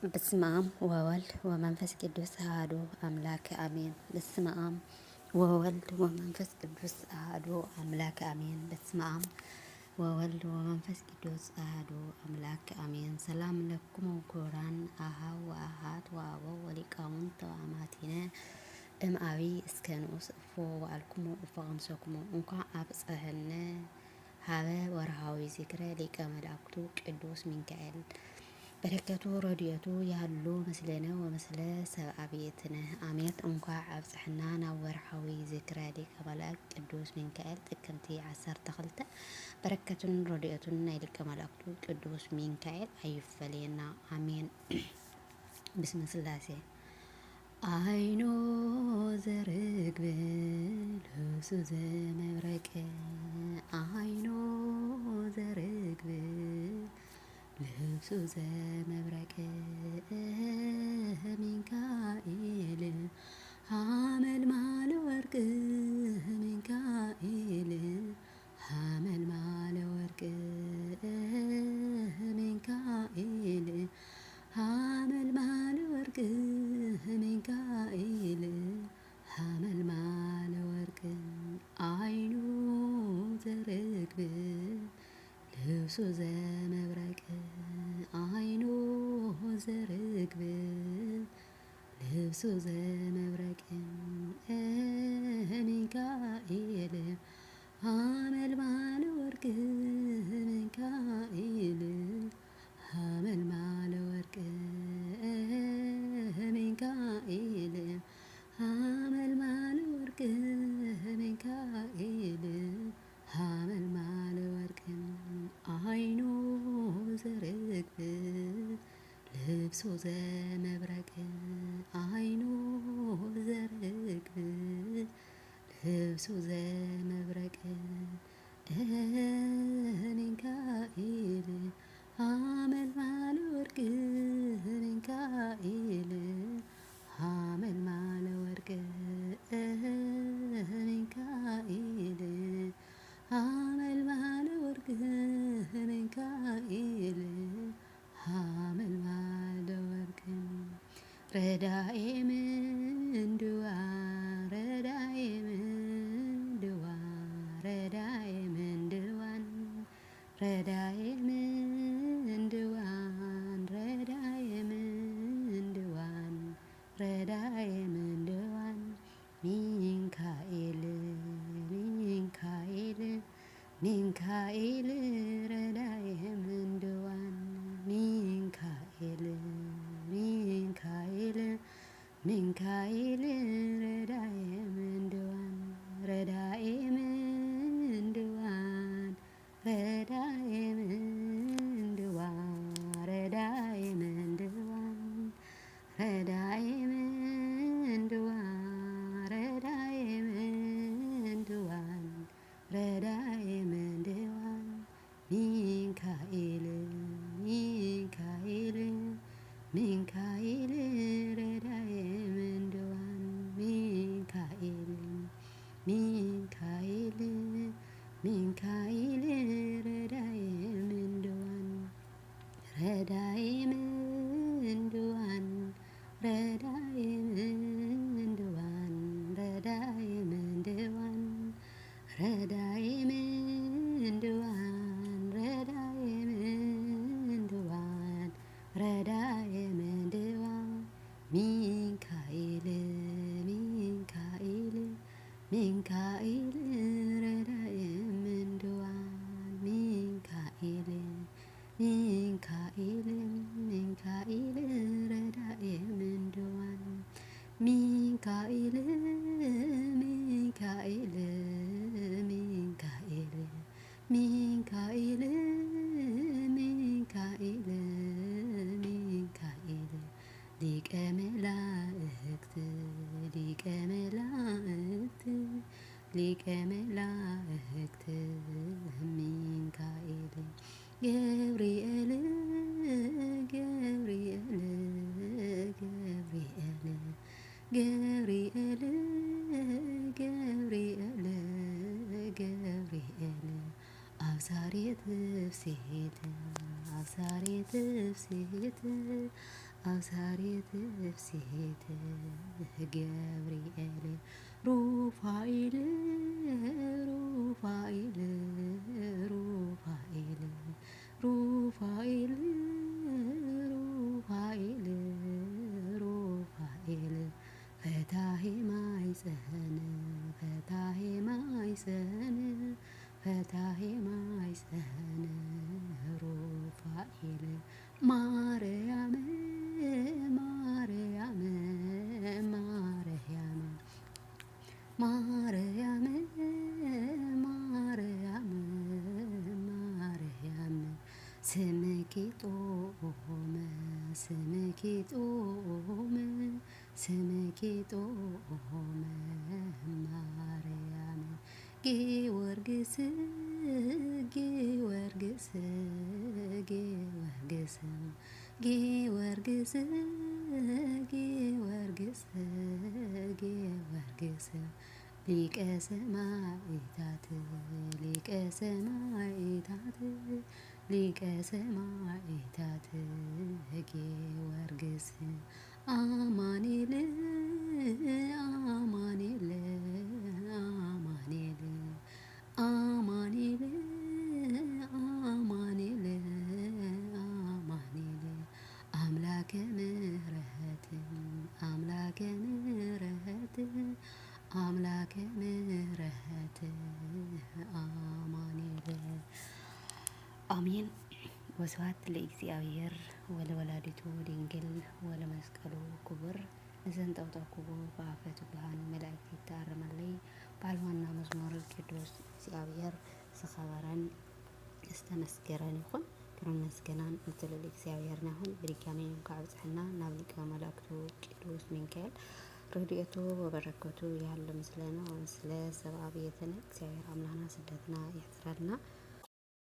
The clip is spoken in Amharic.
በስመ አብ ወወልድ ወመንፈስ ቅዱስ አሐዱ አምላክ አሜን። በስመ አብ ወወልድ ወመንፈስ ቅዱስ አሐዱ አምላክ አሜን። በስመ አብ ወወልድ ወመንፈስ ቅዱስ አሐዱ አምላክ አሜን። ሰላም ለክሙ ኩራን አኀው ወአሐት ወአበው ወሊቃውንት ወአማቲነ እምአቢ እስከ ንዑስ እፎ ወአልክሙ እፎ አምሰክሙ እንኳን አብጽሕነ ሀበ ወርሃዊ ዝክረ ሊቀ መላእክቱ ቅዱስ ሚካኤል በረከቱ ረድኤቱ ያሉ ምስለነ ወምስለ ሰብአ ቤትነ አሜት እንኳ አብጽሕና ናብ ወርሓዊ ዝክረ ሊቀ መላእክት ቅዱስ ሚካኤል ጥቅምቲ 12 በረከቱን ረድኤቱን ናይ ሊቀ መላእክቱ ቅዱስ ሚካኤል አይፈለየና አሜን። ብስመ ስላሴ አይኖ ዘርግብ ልብሱ ዘመብረቅ አይኖ ዘርግብ ልብሱ ዘመብረቅ ሚካኤል ሐመልማለ ወርቅ ሚካኤል ሐመልማለ ወርቅ ሚካኤል ሐመልማለ ወርቅ ሚካኤል ሐመልማለ ወርቅ አይኑ ዘርግብ ልብሱ ዘመብረቅ አይኑ ዘርግብ ልብሱ ዘመብረቅ ሚካኤል ሐመልማለ ወርቅ ሚካኤል ሐመልማለ ወርቅ ሚካኤል ሐመልማለ ወርቅ ሚካኤል ሐመልማለ ወርቅ አይኑ ዘርግብ ልብሱ ዘመብረቅ አይኑ ዘርግብ ልብሱ ዘመብረቅ ሚካኤል ሐመልማለ ወርቅ ሚካኤል ሐመልማለ ወርቅ ሚካኤል ሐመልማለ ወርቅ ሚካኤል ሐመልማለ ወርቅ ረዳኤ ምንድዋ ረዳኤ ምንድዋ ረዳኤ ምንድዋን ረዳኤ ምንድዋን ረዳኤ ምንድዋን ረዳኤ ምንድዋን ሚካኤል ሚካኤል ሚካኤል ረዳኤ ምንድዋን ሚካኤል ሚካኤል ሚካኤል ረዳኤ ምንድዋን ረዳኤ ምንድዋን ረዳኤ ምንድዋን ረዳኤ ምንድዋን ረዳኤ ምንድዋን ረዳኤ ምንድዋን ረዳኤ ምንድዋን ሚካኤል ሚካኤል ሚካኤል ረዳኤ ምንድዋን ሚካኤል ሚካኤል ሚካኤል ረዳኤ ምንድዋን ረዳኤ ምንድዋን ረዳኤ ምንድዋን ረዳኤ ምንድዋን ረዳኤ ምንድዋን ረዳኤ ምንድዋን ረዳኤ ምንድዋን ሚካኤል ሚካኤል ሚካኤል ረዳኤ ምንድዋን ሚካኤል ሚካኤል ሚካኤል ረዳኤ ምንድዋን ሚካኤል ሚካኤል ሚካኤል ሚካኤል ሚካኤል ሚካኤል ሊቀ መላእክት ሊቀ መላእክት ሊቀ መላእክት ሚካኤል ገብርኤል ገብርኤል ገብርኤል ገብርኤል ገብርኤል ገብርኤል አብሳሬ ትፍሥሕት አብሳሬ ትፍሥሕት አብሳሬ ትፍስሕት ገብርኤል ሩፋኤል ሩፋኤል ሩፋኤል ሩፋኤል ሩፋኤል ሩፋኤል ፈታሄ ማይፀን ፈታሄ ማይፀን ፈታሄ ማይፀን ሩፋኤል ማርያም ማርያም ማርያም ማርያም ማርያም ማርያም ስምኪ ጦመ ስምኪ ጦመ ስምኪ ጦመ ማርያም ጊዮርጊስ ጊዮርጊስ ጊዮርጊስ ጊዮርጊስ ጊዮርጊስ ጊዮርጊስ ሊቀ ሰማዕታት ሊቀ ሰማዕታት ሊቀ ሰማዕታት ጊዮርጊስ አማኑኤል አማኑኤል አማኑኤል አማኑኤል አማኑኤል አማኑኤል አምላከ ምሕረት አምላከ ምሕረት አምላከ ምሕረት አማኑኤል አሜን። ወስብሐት ለእግዚአብሔር ወለወላዲቱ ድንግል ወለመስቀሉ ክቡር እዘንጠብጠብኩቦ በአፈ ትጉሃን መላእክት ይተአረመለይ ባልዋና መዝሙር ቅዱስ እግዚአብሔር ዝኸበረን ዝተመስገረን ይኹን። ክብርን ምስጋናን ንትልል እግዚአብሔርና ይኹን። በድጋሚ ካብጽሕና ናብ ሊቀ መላእክቱ ቅዱስ ሚካኤል ረድኤቱ ወበረከቱ ያለ ምስለና ወምስለ ሰብአ ቤትነ እግዚአብሔር አምላክና ስደትና ይሕጽረልና።